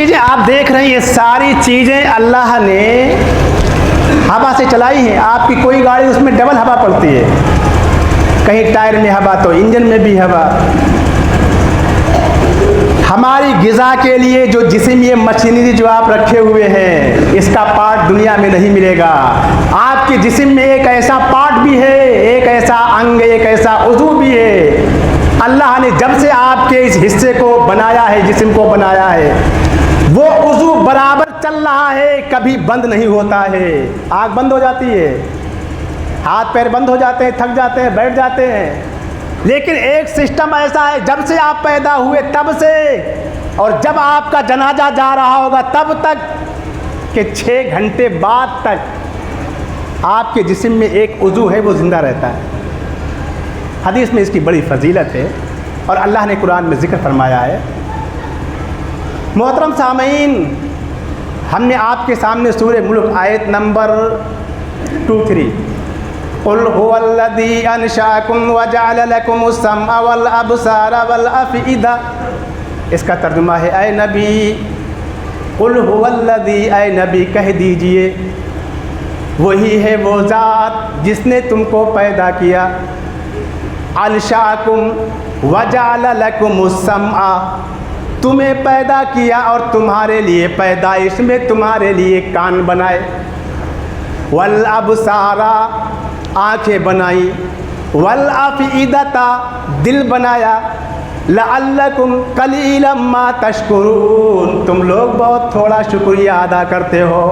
चीज़ें आप देख रहे हैं, ये सारी चीज़ें अल्लाह ने हवा से चलाई हैं। आपकी कोई गाड़ी उसमें डबल हवा पड़ती है, कहीं टायर में हवा तो इंजन में भी हवा। हमारी ग़िज़ा के लिए जो जिस्म, ये मशीनरी जो आप रखे हुए हैं, इसका पार्ट दुनिया में नहीं मिलेगा। आपके जिस्म में एक ऐसा पार्ट भी है, एक ऐसा अंग, एक ऐसा उज़ू भी है। अल्लाह ने जब से आपके इस हिस्से को बनाया है, जिस्म को बनाया है, वो उज़ू बराबर चल रहा है, कभी बंद नहीं होता है। आँख बंद हो जाती है, हाथ पैर बंद हो जाते हैं, थक जाते हैं, बैठ जाते हैं, लेकिन एक सिस्टम ऐसा है, जब से आप पैदा हुए तब से और जब आपका जनाजा जा रहा होगा तब तक के 6 घंटे बाद तक आपके जिस्म में एक उज़ू है, वो ज़िंदा रहता है। हदीस में इसकी बड़ी फजीलत है और अल्लाह ने कुरान में ज़िक्र फरमाया है। मोहतरम सामीन, हमने आपके सामने सूरह मुल्क आयत नंबर 23 कुल हुवल्लज़ी अंशअकुम व जअल लकुमुस-समअ वल अबसारा वल अफ़इदा, इसका तर्जुमा है, ऐ नबी कुल हुवल्लज़ी, ऐ नबी कह दीजिए वही है वो ज़ात जिसने तुमको पैदा किया, अंशअकुम व जअल लकुमुस-समअ, तुम्हें पैदा किया और तुम्हारे लिए पैदाइश में तुम्हारे लिए कान बनाए, वल अबसारा, आँखें बनाई, वल अफ़इदता, दिल बनाया, लअल्लकुम क़लीलन मा तशकुरून, तुम लोग बहुत थोड़ा शुक्रिया अदा करते हो।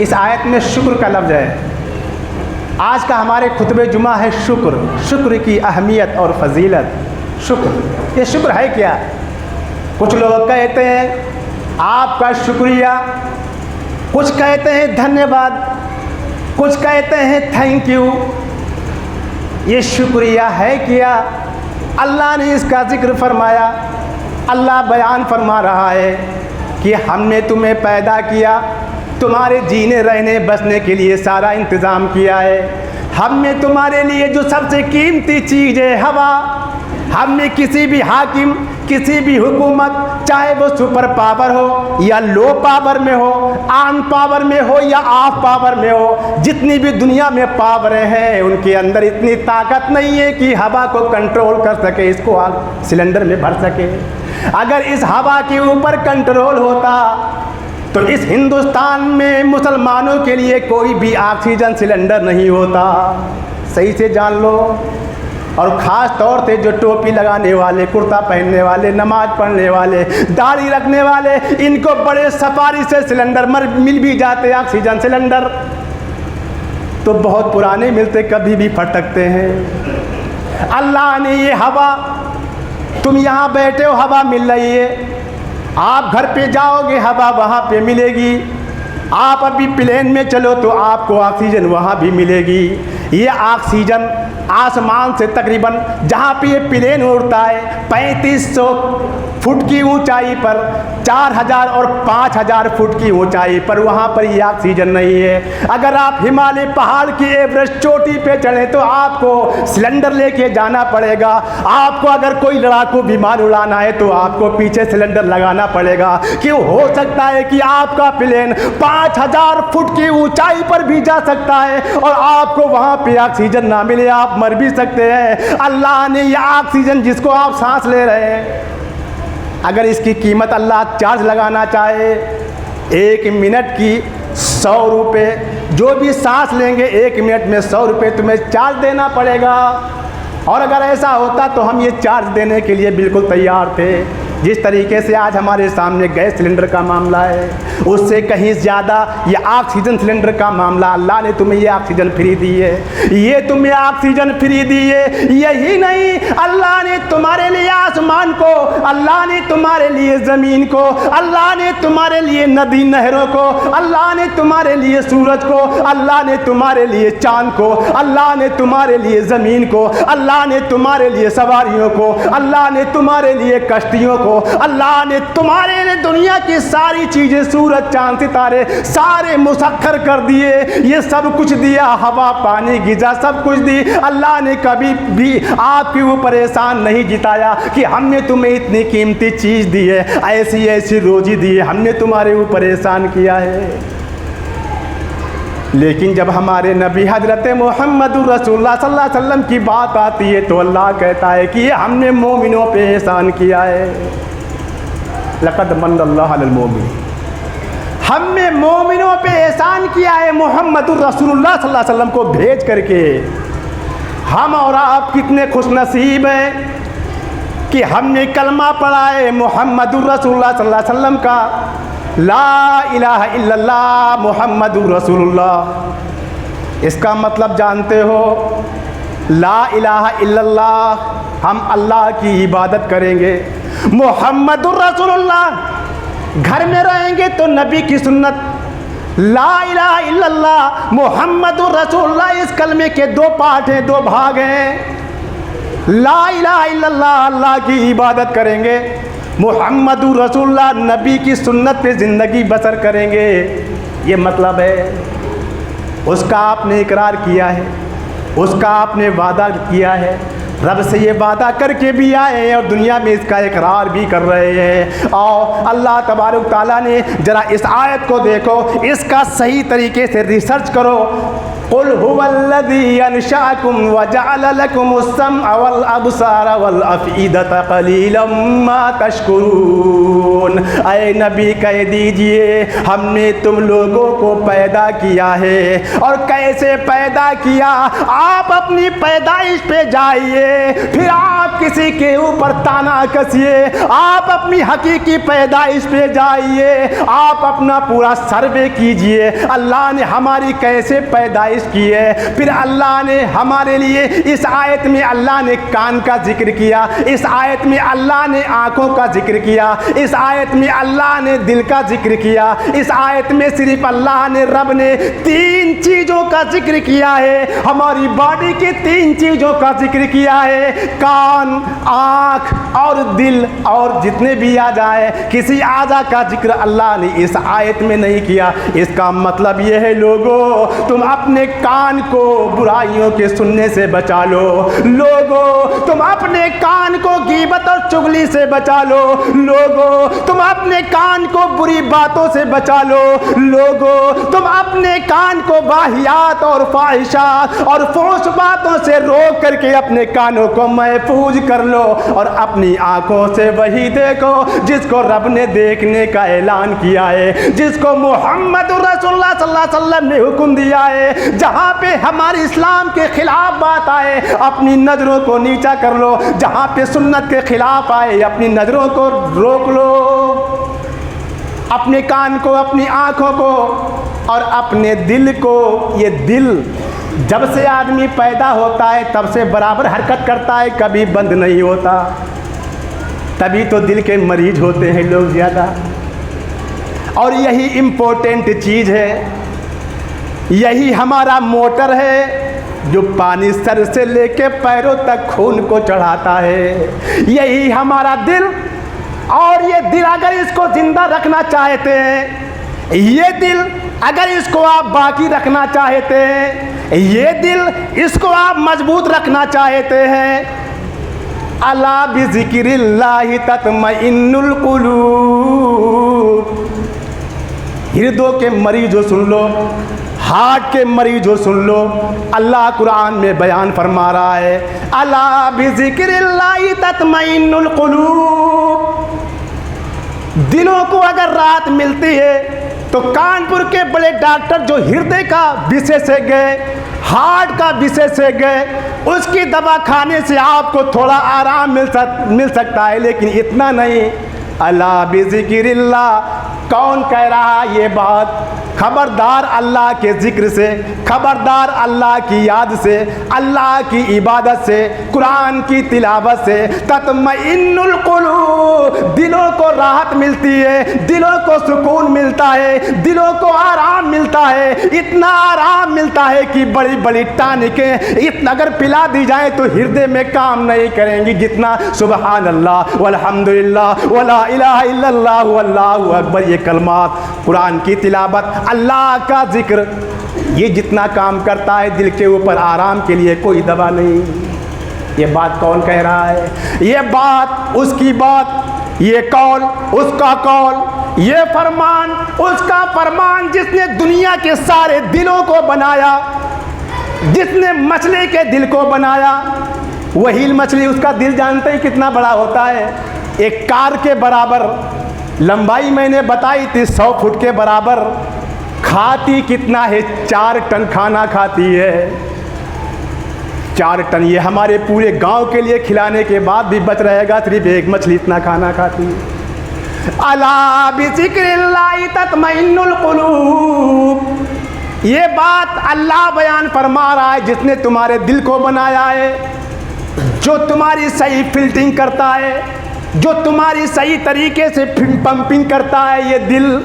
इस आयत में शुक्र का लफ्ज़ है। आज का हमारे खुतबे जुमा है शुक्र, शुक्र की अहमियत और फजीलत। शुक्र, ये शुक्र है क्या? कुछ लोग कहते हैं आपका शुक्रिया, कुछ कहते हैं धन्यवाद, कुछ कहते हैं थैंक यू। ये शुक्रिया है क्या? अल्लाह ने इसका ज़िक्र फरमाया। अल्लाह बयान फरमा रहा है कि हमने तुम्हें पैदा किया, तुम्हारे जीने रहने बसने के लिए सारा इंतज़ाम किया है। हमने तुम्हारे लिए जो सबसे कीमती चीज़ है हवा, हमने किसी भी हाकिम, किसी भी हुकूमत, चाहे वो सुपर पावर हो या लो पावर में हो, ऑन पावर में हो या ऑफ पावर में हो, जितनी भी दुनिया में पावरें हैं उनके अंदर इतनी ताकत नहीं है कि हवा को कंट्रोल कर सके, इसको आग सिलेंडर में भर सके। अगर इस हवा के ऊपर कंट्रोल होता तो इस हिंदुस्तान में मुसलमानों के लिए कोई भी ऑक्सीजन सिलेंडर नहीं होता। सही से जान लो। और ख़ास तौर से जो टोपी लगाने वाले, कुर्ता पहनने वाले, नमाज पढ़ने वाले, दाढ़ी रखने वाले, इनको बड़े सफारी से सिलेंडर मिल भी जाते, ऑक्सीजन सिलेंडर तो बहुत पुराने मिलते, कभी भी फट सकते हैं। अल्लाह ने ये हवा, तुम यहाँ बैठे हो हवा मिल रही है, आप घर पे जाओगे हवा वहाँ पे मिलेगी, आप अभी प्लेन में चलो तो आपको ऑक्सीजन वहाँ भी मिलेगी। ये ऑक्सीजन आसमान से तकरीबन जहाँ पे ये प्लेन उड़ता है 3500 फुट की ऊंचाई पर, 4000 और 5000 फुट की ऊंचाई पर, वहाँ पर ये ऑक्सीजन नहीं है। अगर आप हिमालय पहाड़ की एवरेस्ट चोटी पे चढ़े तो आपको सिलेंडर लेके जाना पड़ेगा। आपको अगर कोई लड़ाकू विमान उड़ाना है तो आपको पीछे सिलेंडर लगाना पड़ेगा। क्यों? हो सकता है कि आपका प्लेन 5000 फुट की ऊंचाई पर भी जा सकता है और आपको वहाँ पे ऑक्सीजन ना मिले, आप मर भी सकते हैं। अल्लाह ने ये ऑक्सीजन जिसको आप सांस ले रहे हैं, अगर इसकी कीमत अल्लाह चार्ज लगाना चाहे 1 मिनट की 100 रुपये, जो भी सांस लेंगे 1 मिनट में 100 रुपये तुम्हें चार्ज देना पड़ेगा। और अगर ऐसा होता तो हम ये चार्ज देने के लिए बिल्कुल तैयार थे। जिस तरीके से आज हमारे सामने गैस सिलेंडर का मामला है, उससे कहीं ज़्यादा ये ऑक्सीजन सिलेंडर का मामला। अल्लाह ने तुम्हें ये ऑक्सीजन फ्री दी है, ये तुम्हें ऑक्सीजन फ्री दी है। यही नहीं, अल्लाह ने तुम्हारे लिए आसमान को, अल्लाह ने तुम्हारे लिए ज़मीन को, अल्लाह ने तुम्हारे लिए नदी नहरों को, अल्लाह ने तुम्हारे लिए सूरज को, अल्लाह ने तुम्हारे लिए चाँद को, अल्लाह ने तुम्हारे लिए ज़मीन को, अल्लाह ने तुम्हारे लिए सवारियों को, अल्लाह ने तुम्हारे लिए कश्तियों को, अल्लाह ने तुम्हारे लिए दुनिया की सारी चीज़ें, सूरज चांद सितारे सारे मुसख्खर कर दिए, ये सब कुछ दिया, हवा पानी ग़िज़ा सब कुछ दी। अल्लाह ने कभी भी आपके ऊपर एहसान नहीं जिताया कि हमने तुम्हें इतनी कीमती चीज़ दी है, ऐसी ऐसी रोज़ी दी है, हमने तुम्हारे ऊपर एहसान किया है। लेकिन जब हमारे नबी हज़रत मोहम्मद रसूलुल्लाह सल्लल्लाहु अलैहि वसल्लम की बात आती है तो अल्लाह कहता है कि हमने मोमिनों पे एहसान किया है। लक़द मन्नल्लाहु अलल मोमिन, हमने मोमिनों पे एहसान किया है मोहम्मद रसूलुल्लाह सल्लल्लाहु अलैहि वसल्लम को भेज करके। हम और आप कितने खुशनसीब हैं कि हमने कलमा पढ़ा है मोहम्मद रसूलुल्लाह सल्लल्लाहु अलैहि वसल्लम का, ला इलाहा इल्लल्लाह मुहम्मदुर रसूलुल्लाह। इसका मतलब जानते हो, ला इलाहा इल्लल्लाह, हम अल्लाह की इबादत करेंगे, मुहम्मदुर रसूलुल्लाह घर में रहेंगे तो नबी की सुन्नत, ला इलाहा इल्लल्लाह मुहम्मदुर रसूलुल्लाह। इस कलमे के दो पार्ट हैं, दो भाग हैं। ला इलाहा इल्लल्लाह अल्लाह की इबादत करेंगे, मुहम्मदुर रसूलुल्लाह नबी की सुन्नत पे ज़िंदगी बसर करेंगे। ये मतलब है उसका आपने इकरार किया है, उसका आपने वादा किया है, रब से ये वादा करके भी आए हैं और दुनिया में इसका इकरार भी कर रहे हैं। और अल्लाह तबारक ताला ने ज़रा इस आयत को देखो, इसका सही तरीके से रिसर्च करो। कुल हुवल्लज़ी अनशअकुम व जअल लकुमुस्समअ वल अब्सारा वल अफ़ईदता क़लीलन मा तशकुरून। ऐ नबी कह दीजिए, हमने तुम लोगों को पैदा किया है। और कैसे पैदा किया? आप अपनी पैदाइश पे जाइए, फिर आप किसी के ऊपर ताना कसिए। आप अपनी हकीकी पैदाइश पे जाइए, आप अपना पूरा सर्वे कीजिए, अल्लाह ने हमारी कैसे पैदाइश की है। फिर अल्लाह ने हमारे लिए इस आयत में अल्लाह ने कान का जिक्र किया, इस आयत में अल्लाह ने आँखों का जिक्र किया, इस आयत में अल्लाह ने दिल का जिक्र किया, इस आयत में सिर्फ अल्लाह ने, रब ने 3 चीज़ों का जिक्र किया है। हमारी बॉडी की 3 चीज़ों का जिक्र किया है, कान, आँख और दिल, और जितने भी आ जाए, किसी आज़ा का जिक्र अल्लाह ने इस आयत में नहीं किया। इसका मतलब यह है लोगों, तुम अपने कान को बुराइयों के सुनने से बचा लो। लोगों, तुम अपने कान को गीबत और चुगली से बचा लो। लोगों, तुम अपने कान को बुरी बातों से बचा लो। लोगों, तुम अपने कान को वाहियात और फाहिशात और फोश बातों से रोक करके अपने कानों को महफूज कर लो। और अपनी आंखों से वही देखो जिसको रब ने देखने का ऐलान किया है, जिसको मोहम्मद रसूलुल्लाह सल्लल्लाहु अलैहि वसल्लम ने हुक्म दिया है। जहाँ पे हमारे इस्लाम के खिलाफ बात आए, अपनी नज़रों को नीचा कर लो। जहाँ पे सुन्नत के खिलाफ आए, अपनी नज़रों को रोक लो। अपने कान को, अपनी आँखों को और अपने दिल को। ये दिल जब से आदमी पैदा होता है तब से बराबर हरकत करता है, कभी बंद नहीं होता। तभी तो दिल के मरीज होते हैं लोग ज़्यादा। और यही इम्पोर्टेंट चीज़ है, यही हमारा मोटर है जो पानी सर से लेके पैरों तक खून को चढ़ाता है। यही हमारा दिल। और ये दिल अगर इसको जिंदा रखना चाहते हैं, ये दिल अगर इसको आप बाकी रखना चाहते हैं, ये दिल इसको आप मजबूत रखना चाहते हैं, अला बिज़िक्रिल्लाहि तत्मइन्नुल कुलूब। हृदयों के मरीजों सुन लो, हार्ट के मरीजों सुन लो, अल्लाह कुरान में बयान फरमा रहा है, अला बिज़िक्रिल्लाहि तत्मइन्नुल कुलूब। दिलों को अगर राहत मिलती है तो कानपुर के बड़े डॉक्टर जो हृदय का विशेषज्ञ, हार्ट का विशेषज्ञ, उसकी दवा खाने से आपको थोड़ा आराम मिल सकता है, लेकिन इतना नहीं। अला बिज़िक्रिल्लाह, कौन कह रहा ये बात? खबरदार अल्लाह के ज़िक्र से, खबरदार अल्लाह की याद से, अल्लाह की इबादत से, कुरान की तिलावत से तत्मइन्नुल कुलूब, दिलों को राहत मिलती है, दिलों को सुकून मिलता है, दिलों को आराम मिलता है। इतना आराम मिलता है कि बड़ी बड़ी टानिकें इतना अगर पिला दी जाए तो हृदय में काम नहीं करेंगी जितना सुबहान अल्लाह वल्हम्दुलिल्लाह वला इलाहा इल्लल्लाह वल्लाहु अकबर, ये कलमात, कुरान की तिलावत, अल्लाह का जिक्र, ये जितना काम करता है दिल के ऊपर आराम के लिए कोई दवा नहीं। ये बात कौन कह रहा है? ये बात उसकी बात, ये कौल उसका कौल, ये फरमान उसका फरमान जिसने दुनिया के सारे दिलों को बनाया, जिसने मछली के दिल को बनाया। वही मछली, उसका दिल जानते ही कितना बड़ा होता है, एक कार के बराबर। लंबाई मैंने बताई थी 100 फुट के बराबर। खाती कितना है? 4 टन खाना खाती है, 4 टन। ये हमारे पूरे गांव के लिए खिलाने के बाद भी बच रहेगा, सिर्फ एक मछली इतना खाना खाती है। अला बिज़िक्रिल्लाहि तत्मइन्नुल कुलूब, ये बात अल्लाह बयान फरमा रहा है जिसने तुम्हारे दिल को बनाया है, जो तुम्हारी सही फिल्टरिंग करता है, जो तुम्हारी सही तरीके से पंपिंग करता है। ये दिल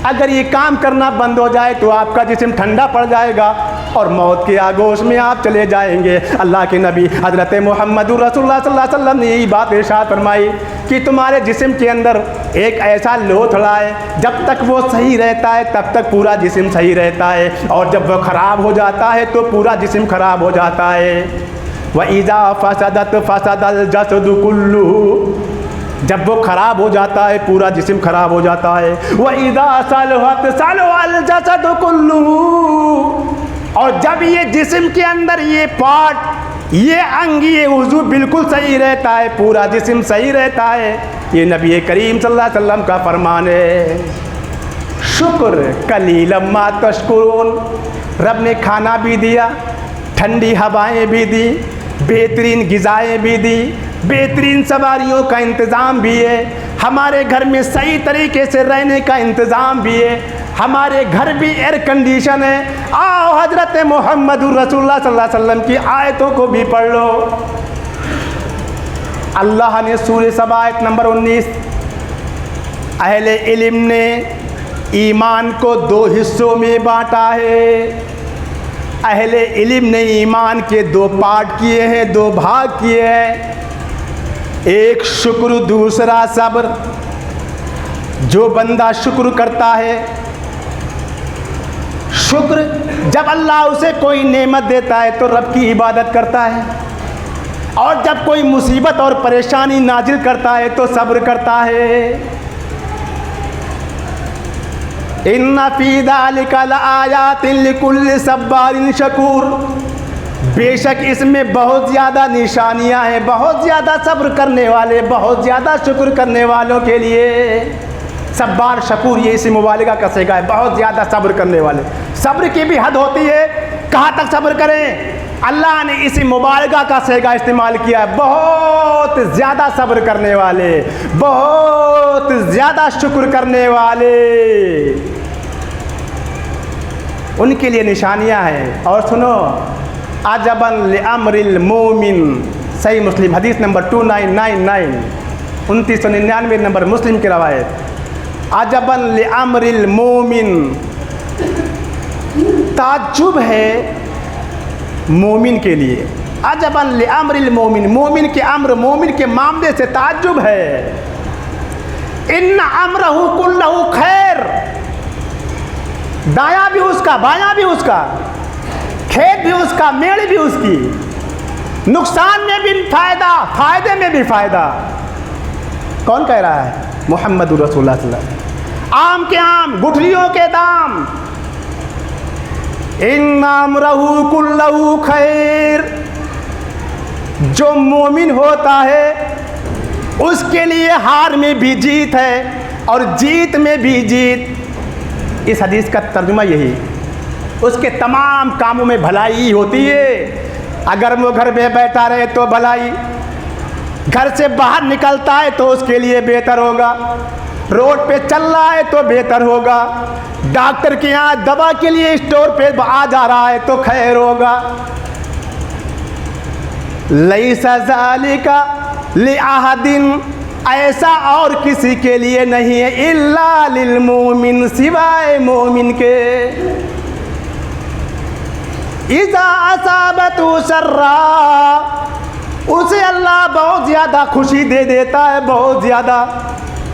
अगर ये काम करना बंद हो जाए तो आपका जिस्म ठंडा पड़ जाएगा और मौत के आगोश में आप चले जाएंगे। अल्लाह के नबी हज़रत मुहम्मदुर रसूलुल्लाह सल्लल्लाहु अलैहि वसल्लम ने यही बात इरशाद फरमाई कि तुम्हारे जिस्म के अंदर एक ऐसा लोथड़ा है, जब तक वो सही रहता है तब तक पूरा जिस्म सही रहता है, और जब वो ख़राब हो जाता है तो पूरा जिस्म ख़राब हो जाता है। व इज़ा फसदत फसदल जसदु कुल्लुहु, जब वो ख़राब हो जाता है पूरा जिस्म ख़राब हो जाता है। व इज़ा सलहत सलहल जसदु कुल्लुहु, और जब ये जिस्म के अंदर ये पार्ट, ये अंग, ये उज़ू बिल्कुल सही रहता है, पूरा जिस्म सही रहता है। ये नबी करीम सल्लल्लाहु अलैहि वसल्लम का फरमान है। शुक्र कलीलम मा तशकुरून, रब ने खाना भी दिया, ठंडी हवाएं भी दी, बेहतरीन ग़िज़ाएँ भी दी, बेहतरीन सवारियों का इंतज़ाम भी है, हमारे घर में सही तरीके से रहने का इंतज़ाम भी है, हमारे घर भी एयर कंडीशन है। आओ हज़रत मुहम्मदुर रसूलुल्लाह सल्लल्लाहु अलैहि वसल्लम की आयतों को भी पढ़ लो। अल्लाह ने सूरह सबा आयत नंबर 19, अहले इल्म ने ईमान को 2 हिस्सों में बांटा है। अहले इल्म ने ईमान के 2 पार्ट किए हैं, 2 भाग किए हैं। एक शुक्र, दूसरा सब्र। जो बंदा शुक्र करता है, शुक्र जब अल्लाह उसे कोई नेमत देता है तो रब की इबादत करता है, और जब कोई मुसीबत और परेशानी नाजिल करता है तो सब्र करता है। इन्ना फी ज़ालिका लआयातिन लिकुल्लि सब्बारिन शकूर, बेशक इसमें बहुत ज़्यादा निशानियां हैं, बहुत ज़्यादा सब्र करने वाले, बहुत ज़्यादा शुक्र करने वालों के लिए। सब्बार शकूर ये इसी मुबालिगा का सेगा है, बहुत ज़्यादा सब्र करने वाले। सब्र की भी हद होती है, कहाँ तक सब्र करें? अल्लाह ने इसी मुबालिगा का सेगा इस्तेमाल किया है, बहुत ज़्यादा सब्र करने वाले, बहुत ज़्यादा शुक्र करने वाले, उनके लिए निशानियां हैं। और सुनो, अजबन लिअम्रिल मोमिन, सही मुस्लिम हदीस नंबर 2999, 2999 नंबर मुस्लिम की रवायत। अजबन लिअम्रिल मोमिन, ताज्जुब है मोमिन के लिए। अजबन लिअम्रिल मोमिन, मोमिन के अम्र, मोमिन के मामले से ताज्जुब है। इन्ना अम्रहु कुल्लहु खैर, दायां भी उसका, बायां भी उसका, खेत भी उसका, मेड़ भी उसकी, नुकसान में भी फायदा, फायदे में भी फायदा। कौन कह रहा है? मुहम्मदुर रसूलुल्लाह सल्लल्लाहु अलैहि वसल्लम। आम के आम, गुठलियों के दाम। इन्ना अम्रहु कुल्लहु खैर, जो मोमिन होता है उसके लिए हार में भी जीत है और जीत में भी जीत। इस हदीस का तर्जुमा यही, उसके तमाम कामों में भलाई होती है। अगर वो घर में बैठा रहे तो भलाई, घर से बाहर निकलता है तो उसके लिए बेहतर होगा, रोड पे चल रहा है तो बेहतर होगा, डॉक्टर के यहाँ दवा के लिए स्टोर पे आ जा रहा है तो खैर होगा। लैसा ज़ालिका लिअहदिन, ऐसा और किसी के लिए नहीं है, इल्ला लिल मोमिन, सिवाय मोमिन के। इज़ा असाबतु सर्रा, उसे अल्लाह बहुत ज़्यादा खुशी दे देता है, बहुत ज़्यादा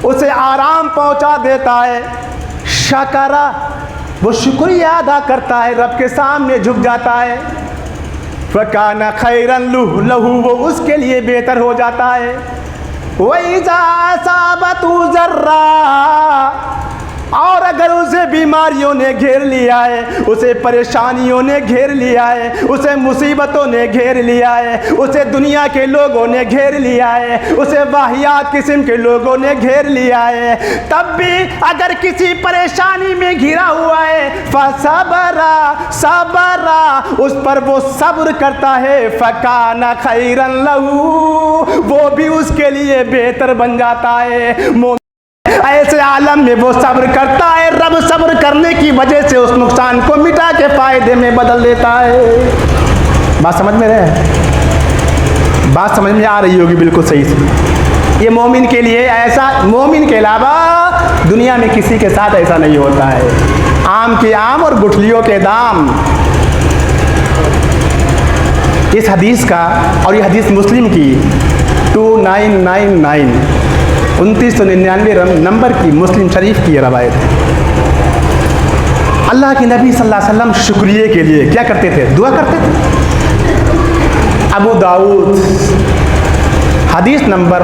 उसे आराम पहुंचा देता है। शकरा, वो शुक्रिया अदा करता है, रब के सामने झुक जाता है। फ़काना खैरन लहू, वो उसके लिए बेहतर हो जाता है। वइज़ा असाबतु ज़र्रा, और अगर उसे बीमारियों ने घेर लिया है, उसे परेशानियों ने घेर लिया है, उसे मुसीबतों ने घेर लिया है, उसे दुनिया के लोगों ने घेर लिया है, उसे वाहियात किस्म के लोगों ने घेर लिया है, तब भी अगर किसी परेशानी में घिरा हुआ है, फसबरा सबरा, उस पर वो सब्र करता है। फ़काना खैरन लहू, वो भी उसके लिए बेहतर बन जाता है। ऐसे आलम में वो सब्र करता है, रब सब्र करने की वजह से उस नुकसान को मिटा के फायदे में बदल देता है। बात समझ में रहे? बात समझ में आ रही होगी बिल्कुल सही से। ये मोमिन के लिए ऐसा, मोमिन के अलावा दुनिया में किसी के साथ ऐसा नहीं होता है। आम के आम और गुठलियों के दाम। इस हदीस का, और ये हदीस मुस्लिम की 2999 2999 नंबर की मुस्लिम शरीफ की रवायत है। अल्लाह के नबी सल्लल्लाहु अलैहि वसल्लम शुक्रिया के लिए क्या करते थे? दुआ करते थे। अबू दाऊद हदीस नंबर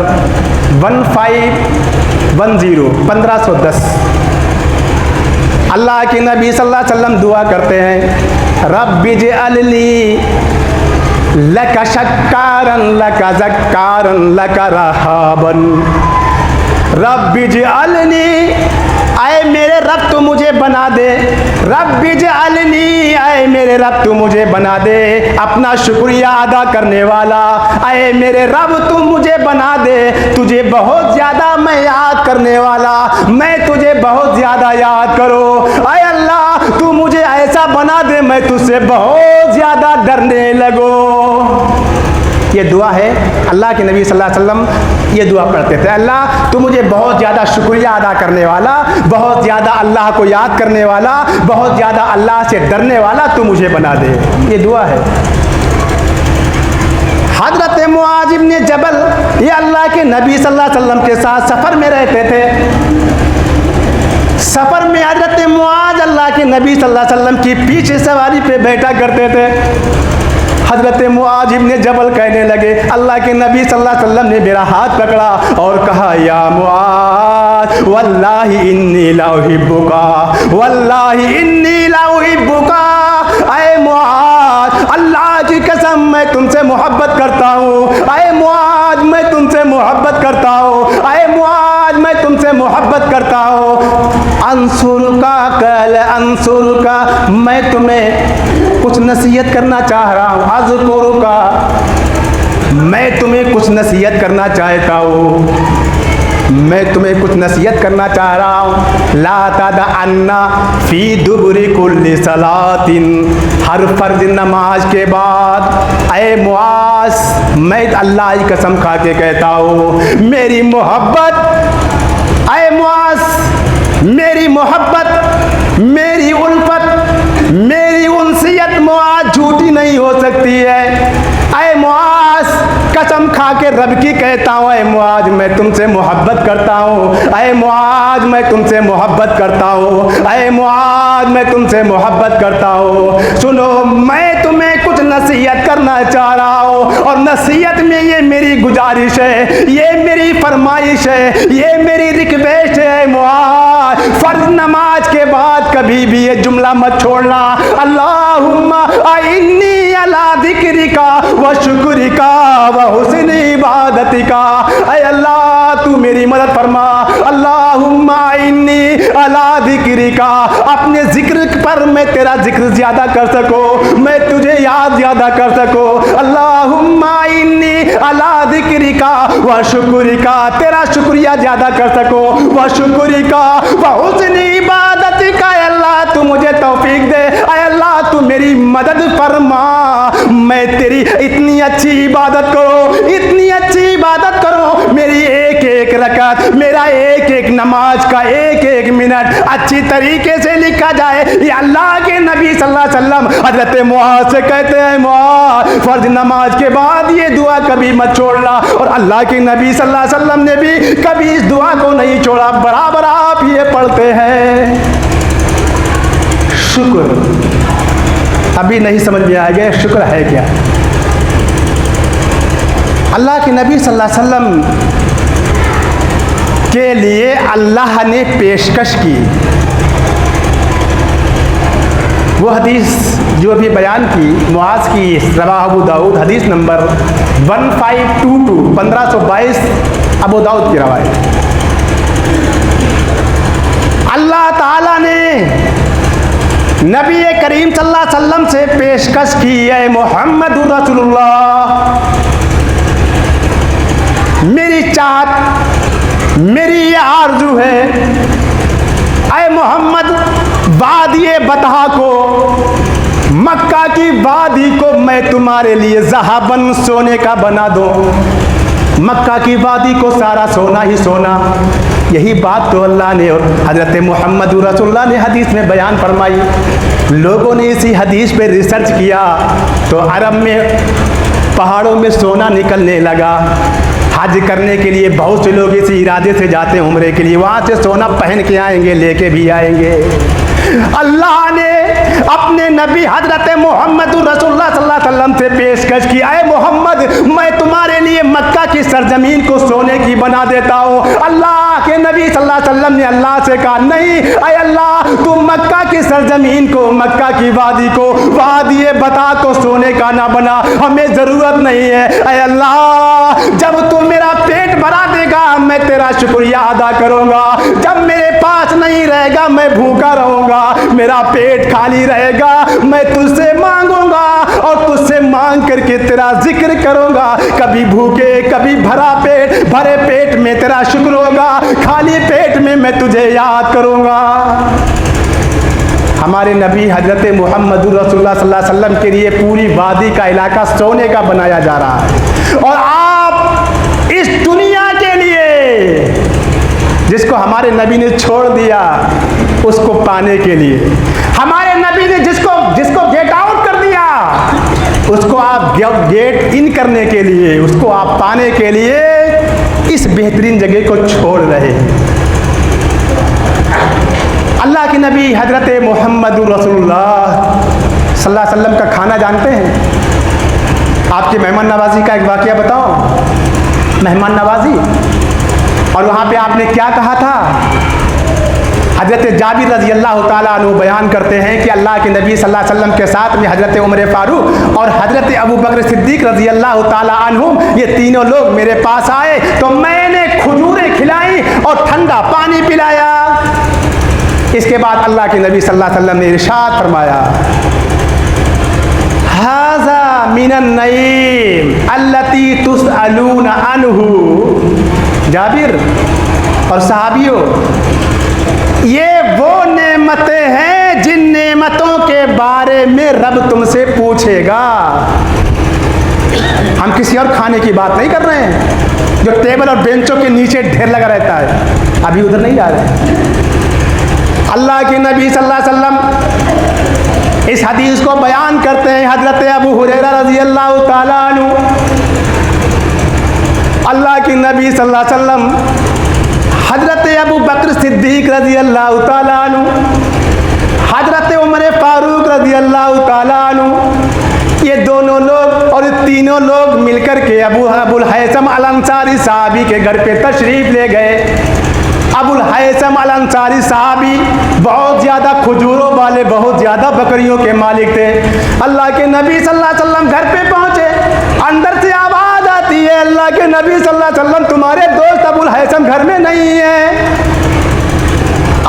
1510 अल्लाह के नबी सल्लल्लाहु अलैहि वसल्लम दुआ करते हैं, रब्बि जअलनी लका शक्कारन लका ज़क्कारन लका रहाबन, रब्बि जअलनी, आए मेरे रब तू मुझे बना दे, रब्बि जअलनी, आए मेरे रब तू मुझे बना दे अपना शुक्रिया अदा करने वाला। आए मेरे रब तू मुझे बना दे तुझे बहुत ज़्यादा मैं याद करने वाला, मैं तुझे बहुत ज़्यादा याद करो। आए अल्लाह तू मुझे ऐसा बना दे मैं तुझसे बहुत ज़्यादा डरने लगो। ये दुआ है, अल्लाह के नबी सल्लल्लाहु अलैहि वसल्लम ये दुआ करते थे, अल्लाह तू मुझे बहुत ज़्यादा शुक्रिया अदा करने वाला, बहुत ज़्यादा अल्लाह को याद करने वाला, बहुत ज़्यादा अल्लाह से डरने वाला तू मुझे बना दे। ये दुआ है। हज़रत मुआज़ इब्न जबल, ये अल्लाह के नबी सल्लल्लाहु अलैहि वसल्लम के साथ सफ़र में रहते थे। सफ़र में हज़रत मुआज़ अल्लाह के नबी सल्लल्लाहु अलैहि वसल्लम की पीछे सवारी पे बैठा करते थे। हज़रत मुआज़ इब्न जबल कहने लगे, अल्लाह के नबी सल्लल्लाहु अलैहि वसल्लम ने मेरा हाथ पकड़ा और कहा, या मुआज़ वल्लाहि इन्नी ला उहिब्बुका, वल्लाहि इन्नी ला उहिब्बुका। आए मुआज़, अल्लाह की कसम मैं तुमसे मोहब्बत करता हूँ। आए मुआज़ मैं तुमसे मोहब्बत करता हूँ। आए मुआज़ मैं तुमसे मोहब्बत करता हूँ। अंसुरुका कल अंसुरुका, मैं तुम्हें कुछ नसीहत करना चाह रहा हूँ। अज़कुरुका, मैं तुम्हें कुछ नसीहत करना चाहता हूँ, मैं तुम्हें कुछ नसीहत करना चाह रहा हूँ। ला तदअन्ना फी दुबुरी कुल्ली सलातिन, हर फर्ज नमाज के बाद। ऐ मुआज़, मैं अल्लाह की कसम खा के कहता हूँ, मेरी मोहब्बत, ऐ मुआज़ मेरी मोहब्बत, मेरी उल्फत, मेरी उनसियत मुआज़ झूठी नहीं हो सकती है। ऐ मुआज़ कसम खा के रब की कहता हूँ, ऐ मुआज़ मैं तुमसे मोहब्बत करता हूँ। ऐ मुआज़ मैं तुमसे मोहब्बत करता हूँ। ऐ मुआज़ मैं तुमसे मोहब्बत करता हूँ। सुनो, मैं तुम्हें कुछ नसीहत करना चाह रहा हूँ, और नसीहत में ये मेरी गुजारिश है, ये मेरी फरमाइश है, ये मेरी रिक्वेस्ट है। मुआज़ फर्ज नमाज के बाद कभी भी ये जुमला मत छोड़ना, अल्लाहुम्मा आइन्नी अला ज़िक्रिका व शुक्रिका व हुस्न इबादतिका। ऐ अल्लाह तू मेरी मदद फरमा, अल्लाहुम्मा आइन्नी इन्नी अला जिक्रिका, अपने जिक्र पर मैं तेरा जिक्र ज्यादा कर सकूं, मैं तुझे याद ज्यादा कर सकूं। अल्लाहुम्मा इन्नी अला जिक्रिका व शुक्रिका, तेरा शुक्रिया ज्यादा कर सकूं, व शुक्रिका व हुस्नी इबादतिका। अल्लाह तू मुझे तौफीक दे, अल्लाह तू मेरी मदद फरमा, मैं तेरी इतनी अच्छी इबादत करूं, इतनी अच्छी इबादत करूं, मेरी एक एक रकात, मेरा एक एक नमाज का एक एक मिनट अच्छी तरीके से लिखा जाए। ये अल्लाह के नबी सल्लल्लाहु अलैहि वसल्लम हजरत मुआज से कहते हैं, मुआज फर्ज नमाज के बाद ये दुआ कभी मत छोड़ना। और अल्लाह के नबी सल्लल्लाहु अलैहि वसल्लम ने भी कभी इस दुआ को नहीं छोड़ा, बराबर आप ये पढ़ते हैं। शुक्र अभी नहीं समझ में आ गया, शुक्र है क्या? अल्लाह के नबी सल्लल्लाहु अलैहि वसल्म के लिए अल्लाह ने पेशकश की वो हदीस जो अभी बयान की मुआज की, रवाह अबू दाऊद, हदीस नंबर 1522 1522 अबू दाऊद की रवायत। अल्लाह ताला ने नबी करीम सल्लल्लाहु अलैहि वसल्लम से पेशकश की, ऐ मोहम्मदुर रसूलुल्लाह, मेरी चाहत, मेरी ये आरजू है, ऐ मोहम्मद, वादिये बतहा को, मक्का की वादी को मैं तुम्हारे लिए ज़हाबन, सोने का बना दूं। मक्का की वादी को सारा सोना ही सोना। यही बात तो अल्लाह ने और हज़रत मोहम्मद रसूलुल्लाह ने हदीस में बयान फरमाई। लोगों ने इसी हदीस पे रिसर्च किया तो अरब में पहाड़ों में सोना निकलने लगा। हज करने के लिए बहुत से लोग इसी इरादे से जाते हैं उम्रे के लिए, वहाँ से सोना पहन के आएंगे, लेके भी आएंगे। अल्लाह ने अपने नबी हजरत मोहम्मद रसूलुल्लाह सल्लल्लाहु अलैहि वसल्लम से पेशकश की, ऐ मोहम्मद, मैं तुम्हारे लिए मक्का की सरजमीन को सोने की बना देता हूँ। अल्लाह के नबी सल्लल्लाहु अलैहि वसल्लम ने अल्लाह से कहा, नहीं, ऐ अल्लाह, तू मक्का की सरजमीन को, मक्का की वादी को, वादिये बता को सोने का ना बना, हमें ज़रूरत नहीं है। ऐ अल्लाह, जब तू मेरा पेट भरा देगा मैं तेरा शुक्रिया अदा करूँगा, जब मेरे पास नहीं रहेगा मैं भूखा रहूँगा, मेरा पेट खाली रहेगा, मैं तुझसे मांगूंगा और तुझसे मांग करके तेरा जिक्र करूंगा। कभी भूखे, कभी भरा पेट, भरे पेट में तेरा शुक्र होगा, खाली पेट में मैं तुझे याद करूंगा। हमारे नबी हजरत मोहम्मद रसूलुल्लाह सल्लल्लाहु अलैहि वसल्लम के लिए पूरी वादी का इलाका सोने का बनाया जा रहा है। और आप इस दुनिया के लिए जिसको हमारे नबी ने छोड़ दिया, उसको पाने के लिए, हमारे नबी ने जिसको गेट आउट कर दिया, उसको आप गेट इन करने के लिए, उसको आप पाने के लिए इस बेहतरीन जगह को छोड़ रहे हैं। अल्लाह के नबी हजरत मोहम्मद रसूलुल्लाह सल्लल्लाहु अलैहि वसल्लम का खाना जानते हैं? आपकी मेहमान नवाजी का एक वाकया बताओ। मेहमान नवाजी, और वहाँ पे आपने क्या कहा था? हजरत जाबिर रजी अल्लाह ताला अन्हु बयान करते हैं कि अल्लाह के नबी सल्लल्लाहु अलैहि वसल्लम के साथ में हजरत उमर फारूक और हजरत अबू बकर सिद्दीक रजी अल्लाह ताला अन्हुम, ये तीनों लोग मेरे पास आए तो मैंने खजूरें खिलाई और ठंडा पानी पिलाया। इसके बाद अल्लाह के नबी सल्लल्लाहु अलैहि वसल्लम ने इरशाद फरमाया, हाज़ा मिनन नईम अल्लती तुसअलूना अन्हु। जाबिर और सहाबियों, ये वो नेमतें हैं जिन नेमतों के बारे में रब तुमसे पूछेगा। हम किसी और खाने की बात नहीं कर रहे हैं जो टेबल और बेंचों के नीचे ढेर लगा रहता है, अभी उधर नहीं जा रहे। अल्लाह के नबी सल्लल्लाहु अलैहि वसल्लम इस हदीस को बयान करते हैं। हजरत अबू हुरैरा रज़ी अल्लाह ताला अन्हु, अल्लाह के नबी सल्लल्लाहु अलैहि वसल्लम, हजरत अबू बकर सिद्दीक रज़ी अल्लाह ताला अन्हु, हजरत उमर फारूक रज़ी अल्लाह ताला अन्हु, ये दोनों लोग और तीनों लोग मिलकर के अबुल हैसम अल अंसारी साहबी के घर पे तशरीफ़ ले गए। अबुल हैसम अल अंसारी साहबी बहुत ज़्यादा खजूरों वाले, बहुत ज़्यादा बकरियों के मालिक थे। अल्लाह के नबी सल्लल्लाहु अलैहि वसल्लम घर पे पहुँचे, अंदर से आवाज़ आती है, अल्लाह के नबी सल्लल्लाहु अलैहि वसल्लम, तुम्हारे दोस्त अबुल हैसम घर में नहीं है।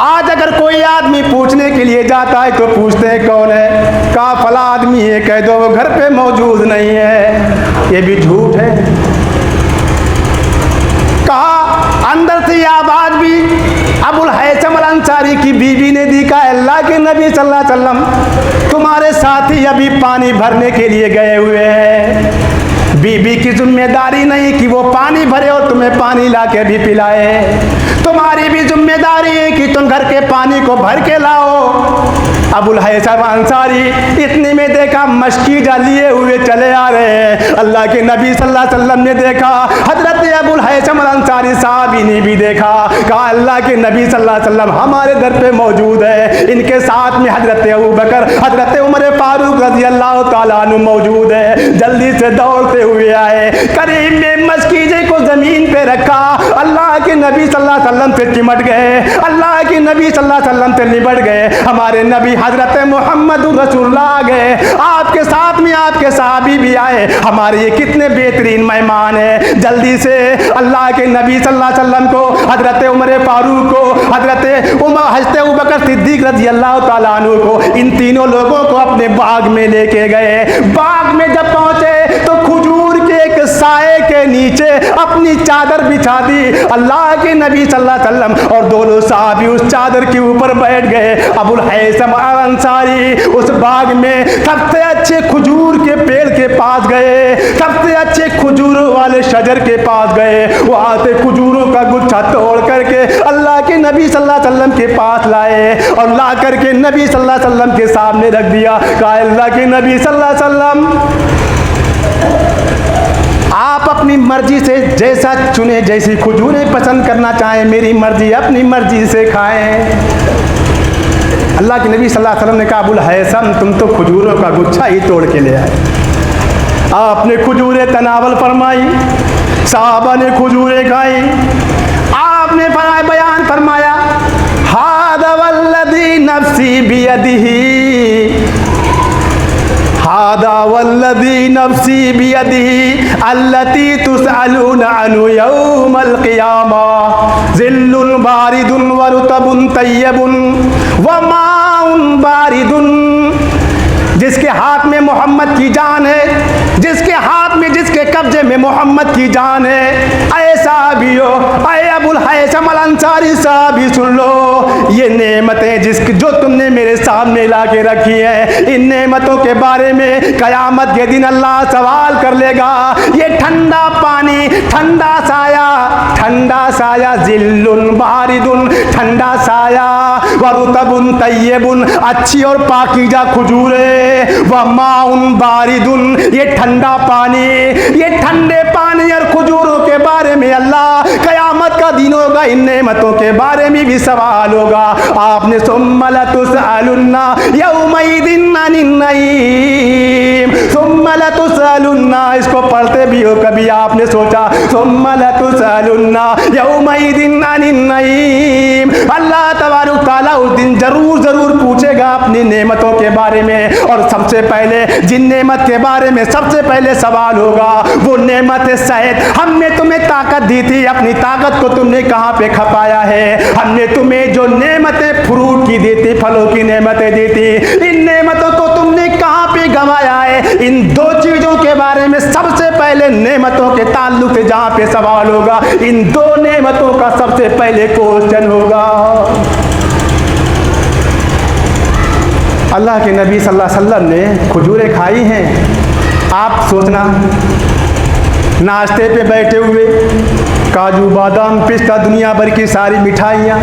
आज अगर कोई आदमी पूछने के लिए जाता है तो पूछते हैं कौन है, कहा फला आदमी है, कह दो वो घर पे मौजूद नहीं है, ये भी झूठ है। कहा अंदर से आवाज भी अबुल हैसम अल अंसारी की बीवी ने दी, कहा अल्लाह के नबी सल्लल्लाहु अलैहि वसल्लम तुम्हारे साथी अभी पानी भरने के लिए गए हुए हैं। बीबी की जिम्मेदारी नहीं कि वो पानी भरे और तुम्हें पानी ला के भी पिलाए, तुम्हारी भी जिम्मेदारी है कि तुम घर के पानी को भर के लाओ। अबुल हैसम अंसारी इतने में देखा मशकीजा लिए हुए चले आ रहे हैं। अल्लाह के नबी सल्लल्लाहु अलैहि वसल्लम ने देखा, हजरत अबुल हैसम अंसारी साहबी ने भी देखा, कहा अल्लाह के नबी सल्लल्लाहु अलैहि वसल्लम हमारे दर पे मौजूद है। इनके साथ में हजरत अबू बकर, हजरत उमर फारूक रजी अल्लाह तआला अन्हु मौजूद है। जल्दी से दौड़ते हुए आए, करीब में मशकीजे को जमीन पे रखा, अल्लाह के नबी सल्लल्लाहु अलैहि वसल्लम से चिमट गए, अल्लाह के नबी सल्लल्लाहु अलैहि वसल्लम से लिपट गए। हमारे नबी हजरत मोहम्मद रसूलुल्लाह आ गए, आपके साथ में आपके सहाबी भी आए, हमारे ये कितने बेहतरीन मेहमान हैं। जल्दी से अल्लाह के नबी सल्लल्लाहु अलैहि वसल्लम को, हजरत उमर फारूक को, हजरत अबू बकर सिद्दीक रजी अल्लाह तआला अन्हु को, इन तीनों लोगों को अपने बाग में लेके गए। बाग में जब पहुंचे तो खजूर के एक साए के नीचे अपनी चादर बिछा दी अल्लाह के नबी सल्लल्लाहु अलैहि वसल्लम, और दोनों साहबी उस चादर के ऊपर बैठ गए। अबुल हैसम अंसारी उस बाग में सबसे अच्छे खजूर के पेड़ के पास गए, सबसे अच्छे खजूर वाले शजर के पास गए, वहां से खजूरों का गुच्छा तोड़ करके अल्लाह के नबी सल्लल्लाहु अलैहि वसल्लम के पास लाए और ला करके नबी सल्लल्लाहु अलैहि वसल्लम के सामने रख दिया। कहा अल्लाह के नबी सल्लल्लाहु अलैहि वसल्लम आप अपनी मर्जी से जैसा चुने, जैसी खजूरें पसंद करना चाहें, मेरी मर्जी अपनी मर्जी से खाएं। अल्लाह के नबी सल्लल्लाहु अलैहि वसल्लम ने कहा अबुल हैसम तुम तो खजूरों का गुच्छा ही तोड़ के ले आए। आपने खजूरें तनावल फरमाई, साहबा ने खजूरें खाई, आपने बयान फरमाया हादा वल्लज़ी नफ्सी बियदिही, हादा वल्लज़ी नफ्सी बियदिही अल्लती तुसअलून अन्हु यौमल क़ियामा ज़िल्लुन बारिदुन व रुतबुन तय्यबुन व माउन बारिदुन। जिसके हाथ में मोहम्मद की जान है, जिसके हाथ में, जिसके कब्जे में मोहम्मद की जान है, ऐसा भी हो, ऐ अबुल हैसम अल अंसारी साहब भी सुन लो, ये नेमतें जिसकी जो तुमने मेरे सामने ला के रखी है, इन नेमतों के बारे में कयामत के दिन अल्लाह सवाल कर लेगा। ये ठंडा पानी, ठंडा साया जिल्लुन बारिदुन, ठंडा साया, व रुतबुन तय्यबुन, अच्छी और पाकीजा खजूरें, व माउन बारिदुन, ये ठंडा पानी, ये ठंडे पानी और खजूरों के बारे में अल्लाह कयामत का दिन होगा, इन नेमतों के बारे में भी सवाल होगा। आपने सुम्मा लतुसअलुन्ना यौमइदिन अनिन नईम, सुम्मा लतुसअलुन्ना, इसको पढ़ते भी हो कभी आपने सोचा, सुम्मा लतुसअलुन्ना यौमइदिन अनिन नईम। अल्लाह तबारक तआला उस दिन जरूर पूछेगा अपनी नेमतों के बारे में, और सबसे पहले जिन नेमत के बारे में सबसे पहले सवाल होगा वो नेमत सेहत। हमने तुम्हें ताकत दी थी, अपनी ताकत को तुमने कहाँ पे खपाया है? हमने तुम्हें जो नेमतें फ्रूट की दी थी, फलों की नेमतें दी थी, इन नेमतों को तुमने कहाँ पे गंवाया है? इन दो चीजों के बारे में सबसे पहले नेमतों के ताल्लुक से जहाँ पे सवाल होगा, इन दो नेमतों का सबसे पहले क्वेश्चन होगा। अल्लाह के नबी सल्लल्लाहु अलैहि वसल्लम ने खजूरें खाई हैं। आप सोचना, नाश्ते पे बैठे हुए काजू बादाम पिस्ता दुनिया भर की सारी मिठाइयाँ,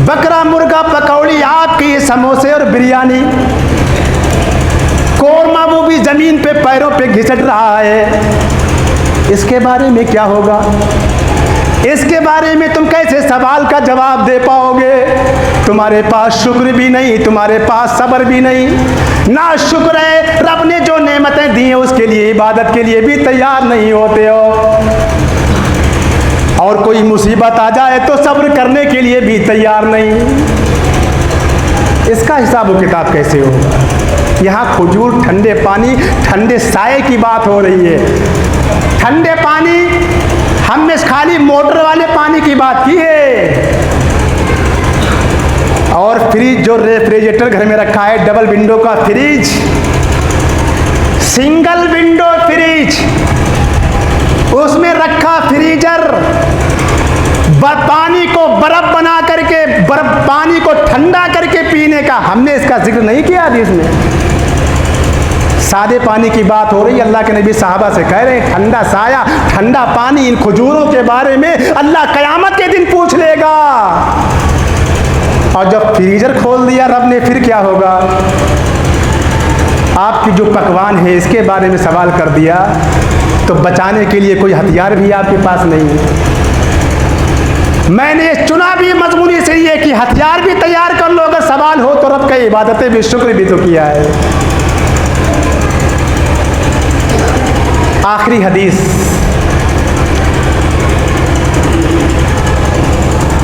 बकरा मुर्गा पकौड़ी, आपके समोसे और बिरयानी, कोरमा वो भी जमीन पे पैरों पे घिसट रहा है, इसके बारे में क्या होगा? इसके बारे में तुम कैसे सवाल का जवाब दे पाओगे? तुम्हारे पास शुक्र भी नहीं, तुम्हारे पास सब्र भी नहीं, ना शुक्र है, रब ने जो नेमतें दी हैं उसके लिए, इबादत के लिए भी तैयार नहीं होते हो, और कोई मुसीबत आ जाए तो सब्र करने के लिए भी तैयार नहीं। इसका हिसाब व किताब कैसे होगा? यहाँ खजूर, ठंडे पानी, ठंडे साए की बात हो रही है। ठंडे पानी हमने खाली मोटर वाले पानी की बात की है। और फ्रिज, जो रेफ्रिजरेटर घर में रखा है, डबल विंडो का फ्रिज, सिंगल विंडो फ्रिज, उसमें रखा फ्रीजर, पानी को बर्फ बना करके, पानी को ठंडा करके पीने का, हमने इसका जिक्र नहीं किया हदीस में। सादे पानी की बात हो रही है। अल्लाह के नबी साहबा से कह रहे हैं ठंडा साया, ठंडा पानी, इन खजूरों के बारे में अल्लाह कयामत के दिन पूछ लेगा। और जब फ्रीजर खोल दिया रब ने, फिर क्या होगा? आपकी जो पकवान है इसके बारे में सवाल कर दिया, तो बचाने के लिए कोई हथियार भी आपके पास नहीं है। मैंने चुना भी मजबूरी इसलिए कि हथियार भी तैयार कर लो, अगर सवाल हो तो रब की इबादतें भी, शुक्र भी तो किया है। आखिरी हदीस,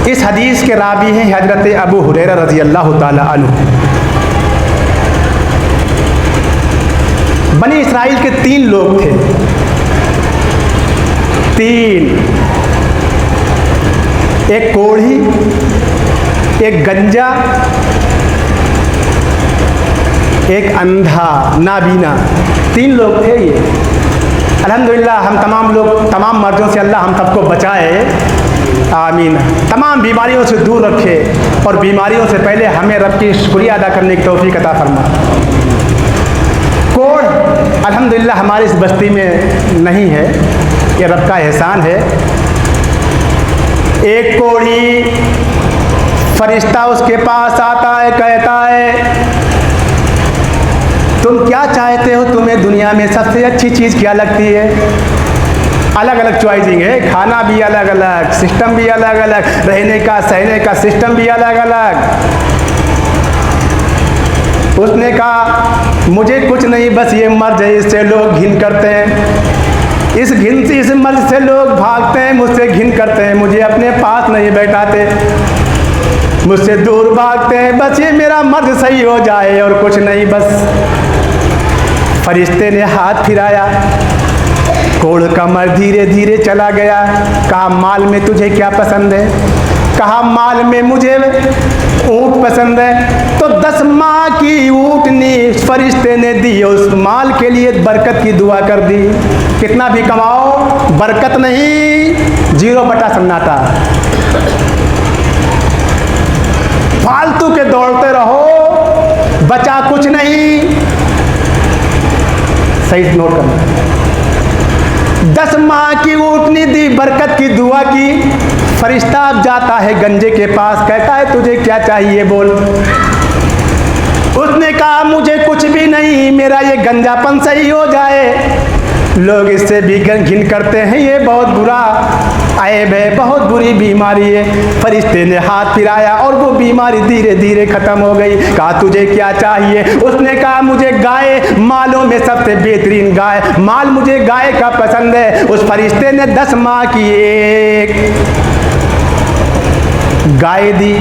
इस हदीस के रावी हैं हजरत अबू हुरैरा रज़ी अल्लाह ताला अन्हु। बनी इसराइल के 3 लोग थे, 3, एक कोढ़ी, एक गंजा, एक अंधा नाबीना, 3 लोग थे ये। अल्हम्दुलिल्लाह हम तमाम लोग, तमाम मर्जों से अल्लाह हम सबको बचाए, आमीन। तमाम बीमारियों से दूर रखे और बीमारियों से पहले हमें रब की शुक्रिया अदा करने की तौफीक अता फरमा। कोढ़ अल्हम्दुलिल्लाह हमारी इस बस्ती में नहीं है, ये रब का एहसान है। एक कोढ़ी फरिश्ता उसके पास आता है, कहता है तुम क्या चाहते हो, तुम्हें दुनिया में सबसे अच्छी चीज़ क्या लगती है? अलग अलग चॉइसिंग है, खाना भी अलग अलग, सिस्टम भी अलग अलग, रहने का सहने का सिस्टम भी अलग अलग। उसने कहा मुझे कुछ नहीं, बस ये मर्ज है, इससे लोग घिन करते हैं, इस घिन से, इस मर्ज से लोग भागते हैं, मुझसे घिन करते हैं, मुझे अपने पास नहीं बैठाते, मुझसे दूर भागते हैं, बस ये मेरा मर्ज सही हो जाए और कुछ नहीं बस। फरिश्ते ने हाथ फिराया, कोढ़ का मर्द धीरे धीरे चला गया। कहा माल में तुझे क्या पसंद है? कहा माल में मुझे ऊँट पसंद है। तो 10 माह की ऊँटनी फरिश्ते ने दी, उस माल के लिए बरकत की दुआ कर दी। कितना भी कमाओ बरकत नहीं, 0 बटा सन्नाटा। फालतू के दौड़ते रहो, बचा कुछ नहीं। सही नोट करना। 10 माह की ऊँटनी दी, बरकत की दुआ की। फरिश्ता अब जाता है गंजे के पास, कहता है तुझे क्या चाहिए बोल। उसने कहा मुझे कुछ भी नहीं, मेरा ये गंजापन सही हो जाए। लोग इससे भी घिन करते हैं, ये बहुत बुरा ऐब है, बहुत बुरी बीमारी है। फरिश्ते ने हाथ फिराया और वो बीमारी धीरे धीरे खत्म हो गई। कहा तुझे क्या चाहिए? उसने कहा मुझे गाय, मालों में सबसे बेहतरीन गाय, माल मुझे गाय का पसंद है। उस फरिश्ते ने 10 माह की एक गाय दी।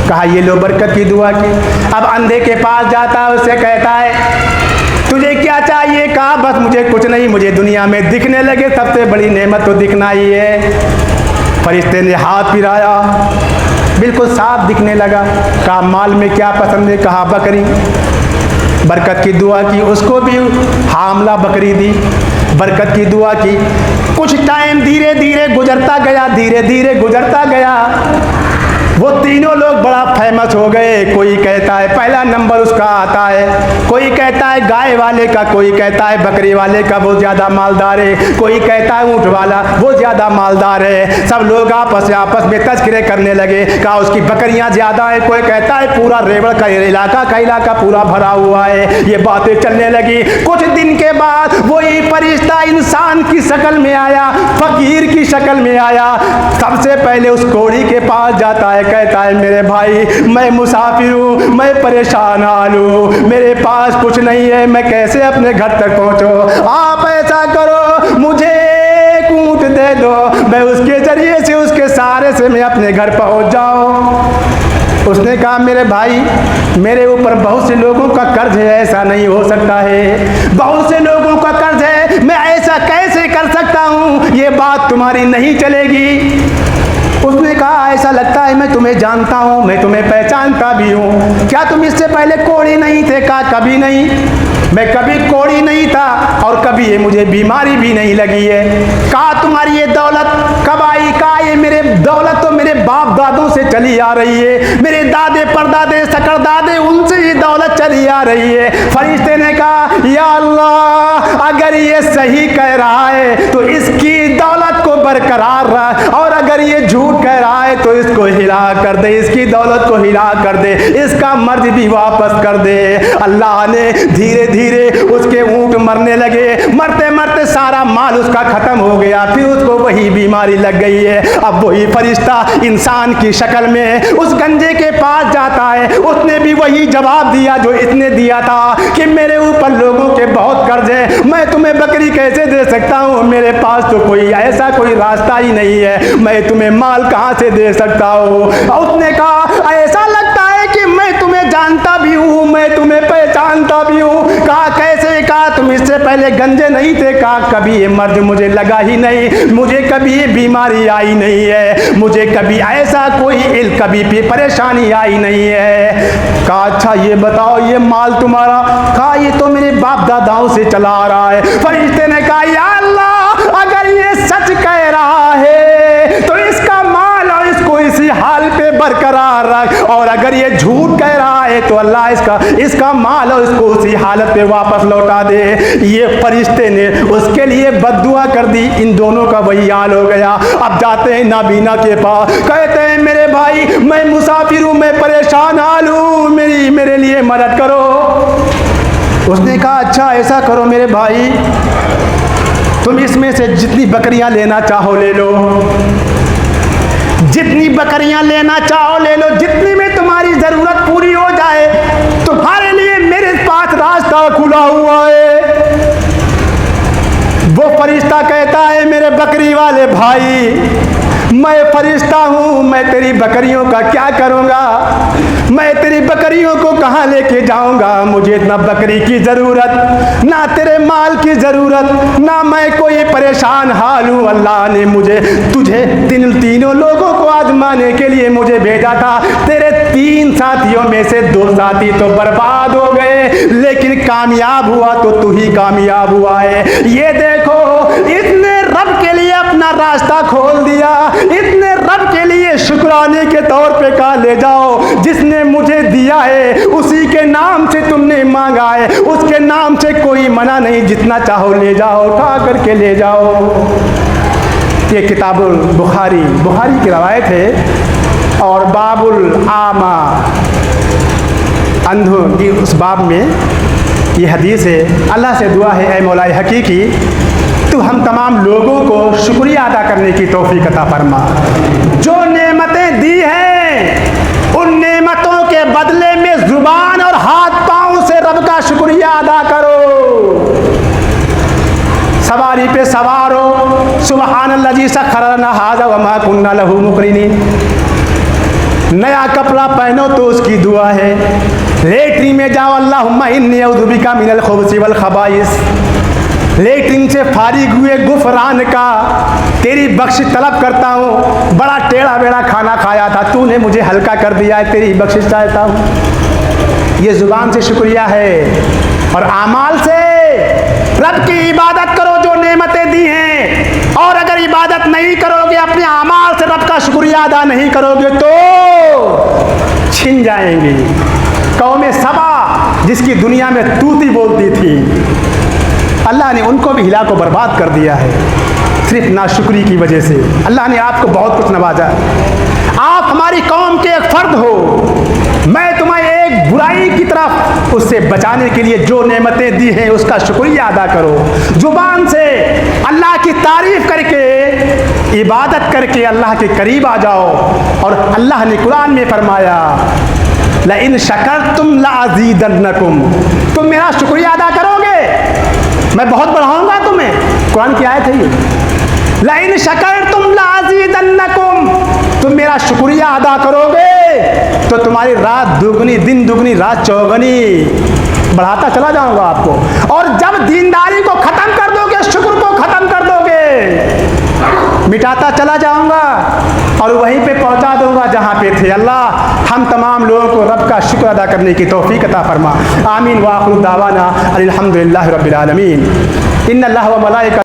कहा ये लो, बरकत की दुआ की। अब अंधे के पास जाता है, उससे कहता है तुझे क्या चाहिए? कहा बस मुझे कुछ नहीं, मुझे दुनिया में दिखने लगे, सबसे बड़ी नेमत तो दिखना ही है। फरिश्ते ने हाथ फिराया, बिल्कुल साफ दिखने लगा। कहा माल में क्या पसंद है? कहा बकरी। बरकत की दुआ की, उसको भी हामला बकरी दी, बरकत की दुआ की। कुछ टाइम धीरे धीरे गुजरता गया, धीरे धीरे गुजरता गया। वो तीनों लोग बड़ा फेमस हो गए। कोई कहता है पहला नंबर उसका आता है, कोई कहता है गाय वाले का, कोई कहता है बकरी वाले का वो ज़्यादा मालदार है, कोई कहता है ऊँट वाला वो ज़्यादा मालदार है। सब लोग आपस में तस्करे करने लगे। कहा उसकी बकरियाँ ज़्यादा है, कोई कहता है पूरा रेवड़ का इलाका पूरा भरा हुआ है। ये बातें चलने लगी। कुछ दिन के बाद वही फरिश्ता इंसान की शक्ल में आया, फकीर की शक्ल में आया। सबसे पहले उस कोढ़ी के पास जाता है, कहता है मेरे भाई मैं मुसाफिर हूँ, मैं परेशान हाल हूँ, मेरे पास कुछ नहीं है, मैं कैसे अपने घर तक पहुँचूँ? आप ऐसा करो मुझे एक ऊँट दे दो, मैं उसके जरिए से, उसके सहारे से मैं अपने घर पहुँच जाऊँ। उसने कहा मेरे भाई मेरे ऊपर बहुत से लोगों का कर्ज है, ऐसा नहीं हो सकता है। बहुत से लोगों का कर्ज है, मैं ऐसा कैसे कर सकता हूँ? ये बात तुम्हारी नहीं चलेगी। उसने कहा ऐसा लगता है मैं तुम्हें जानता हूँ, मैं तुम्हें पहचानता भी हूँ। क्या तुम इससे पहले कोढ़ी नहीं थे? कहा कभी नहीं, मैं कभी कोढ़ी नहीं था और कभी ये मुझे बीमारी भी नहीं लगी है। कहा तुम्हारी ये दौलत कब आई? कहा ये मेरे दौलत तो मेरे बाप दादों से चली आ रही है, मेरे दादे परदादे सकरदादे उनसे ये दौलत चली आ रही है। फरिश्ते ने कहा या अल्लाह, अगर ये सही कह रहा है तो इसकी दौलत को बरकरार रख, और अगर ये झूठ कह रहा है तो इसको हिला कर दे, इसकी दौलत को हिला कर दे, इसका मर्ज भी वापस कर दे। अल्लाह ने धीरे धीरे उसके ऊंट मरने लगे, मरते मरते सारा माल उसका खत्म हो गया। फिर उसको वही बीमारी लग गई है। अब वही फरिश्ता इंसान की शक्ल में उस गंजे के पास जाता है। उसने भी वही जवाब दिया जो इसने दिया था कि मेरे ऊपर लोगों के बहुत कर्ज है, मैं तुम्हें बकरी कैसे दे सकता हूँ, मेरे पास तो कोई ऐसा कोई रास्ता ही नहीं है, मैं तुम्हें माल कहाँ से दे सकता हूँ। उसने कहा ऐसा लगता है कि मैं तुम्हें जानता भी हूँ, मैं तुम्हें पहचानता भी हूँ। कहा कैसे? कहा तुम इससे पहले गंजे नहीं थे? कहा कभी ये मर्ज मुझे लगा ही नहीं, मुझे कभी ये बीमारी आई नहीं है, मुझे कभी ऐसा कोई कभी भी परेशानी आई नहीं है। कहा अच्छा ये बताओ ये माल तुम्हारा? कहा ये तो मेरे बाप दादाओं से चला आ रहा है। फरिश्ते ने कहा या अल्लाह, अगर ये सच कह रहा है तो इसका माल और इसको इसी हाल पे बरकरार रख, और अगर ये झूठ कह रहा है तो अल्लाह इसका माल और इसको उसी हालत पे वापस लौटा दे। ये फरिश्ते ने उसके लिए बद्दुआ कर दी। इन दोनों का वही हाल हो गया। अब जाते हैं नाबीना के पास, कहते हैं मेरे भाई मैं मुसाफिर हूँ, मैं परेशान हाल हूँ, मेरे लिए मदद करो। उसने कहा अच्छा ऐसा करो मेरे भाई, तुम इसमें से जितनी बकरियां लेना चाहो ले लो, जितनी बकरियां लेना चाहो ले लो, जितनी में तुम्हारी जरूरत पूरी हो जाए तुम्हारे लिए मेरे पास रास्ता खुला हुआ है। वो फरिश्ता कहता है मेरे बकरी वाले भाई, मैं फरिश्ता हूँ, मैं तेरी बकरियों का क्या करूँगा, मैं तेरी बकरियों को कहाँ लेके जाऊँगा, मुझे ना बकरी की ज़रूरत, ना तेरे माल की ज़रूरत, ना मैं कोई परेशान हाल हूँ। अल्लाह ने तुझे तीनों लोगों को आजमाने के लिए मुझे भेजा था। तेरे 3 साथियों में से 2 साथी तो बर्बाद हो गए, लेकिन कामयाब हुआ तो तू ही कामयाब हुआ है। ये देखो इसने रब के लिए अपना रास्ता खोल दिया, इतने रब के लिए शुक्राने के तौर पे कहा ले जाओ, जिसने मुझे दिया है उसी के नाम से तुमने मांगा है, उसके नाम से कोई मना नहीं, जितना चाहो ले जाओ, उठा करके ले जाओ। ये किताबुल बुखारी की रवायत है, और बाबुल आमा अंधों की उस बाब में ये हदीस है। अल्लाह से दुआ है ऐ मौलाए हकीकी, तो हम तमाम लोगों को शुक्रिया अदा करने की तौफीक अता फरमा। जो नेमतें दी हैं उन नेमतों के बदले में जुबान और हाथ पांव से रब का शुक्रिया अदा करो। सवारी पे सवार हो, सुबहानल्लाजी सख्खर लना हाज़ा व मा कुन्ना लहू मुक़रिनीन। नया कपड़ा पहनो तो उसकी दुआ है। लेटरिन में जाओ अल्लाहुम्मा इन्नी अऊज़ु बिका मिनल खुबुसी वल खबाइस। लेटरिन से फारिग हुए गुफरान का तेरी बख्शिश तलब करता हूँ। बड़ा टेढ़ा बेड़ा खाना खाया था, तूने मुझे हल्का कर दिया है, तेरी बख्शिश चाहता हूँ। ये ज़ुबान से शुक्रिया है। और आमाल से रब की इबादत करो जो नेमतें दी हैं, और अगर इबादत नहीं करोगे, अपने आमाल से रब का शुक्रिया अदा नहीं करोगे तो छिन जाएंगी। कौम सबा जिसकी दुनिया में तूती बोलती थी, अल्लाह ने उनको भी हिला को बर्बाद कर दिया है, सिर्फ नाशुक्री की वजह से। अल्लाह ने आपको बहुत कुछ नवाजा। आप हमारी कौम के एक फर्द हो, मैं तुम्हें एक बुराई की तरफ उससे बचाने के लिए जो नेमतें दी हैं उसका शुक्रिया अदा करो। जुबान से अल्लाह की तारीफ करके, इबादत करके अल्लाह के करीब आ जाओ। और अल्लाह ने कुरान में फरमाया लइन शकरतुम लअज़ीदन्नकुम, तुम मेरा शुक्रिया अदा करोगे मैं बहुत बढ़ाऊंगा तुम्हें। कुरान की आयत है ये, लइन शकरतुम लअज़ीदन्नकुम, तुम मेरा शुक्रिया अदा करोगे तो तुम्हारी रात दुगनी, दिन दुगनी, रात चौगनी बढ़ाता चला जाऊंगा आपको। और जब दीनदारी को खत्म कर दोगे, शुक्र को खत्म कर दोगे, मिटाता चला जाऊंगा और वहीं पे पहुंचा दूंगा जहां पे थे। अल्लाह हम तमाम लोगों को रब का शुक्र अदा करने की तौफीक अता फरमा। आमीन व आखिरु दावाना अनिल हम्दुलिल्लाहि रब्बिल आलमीन। इन्नल्लाह व मलाइका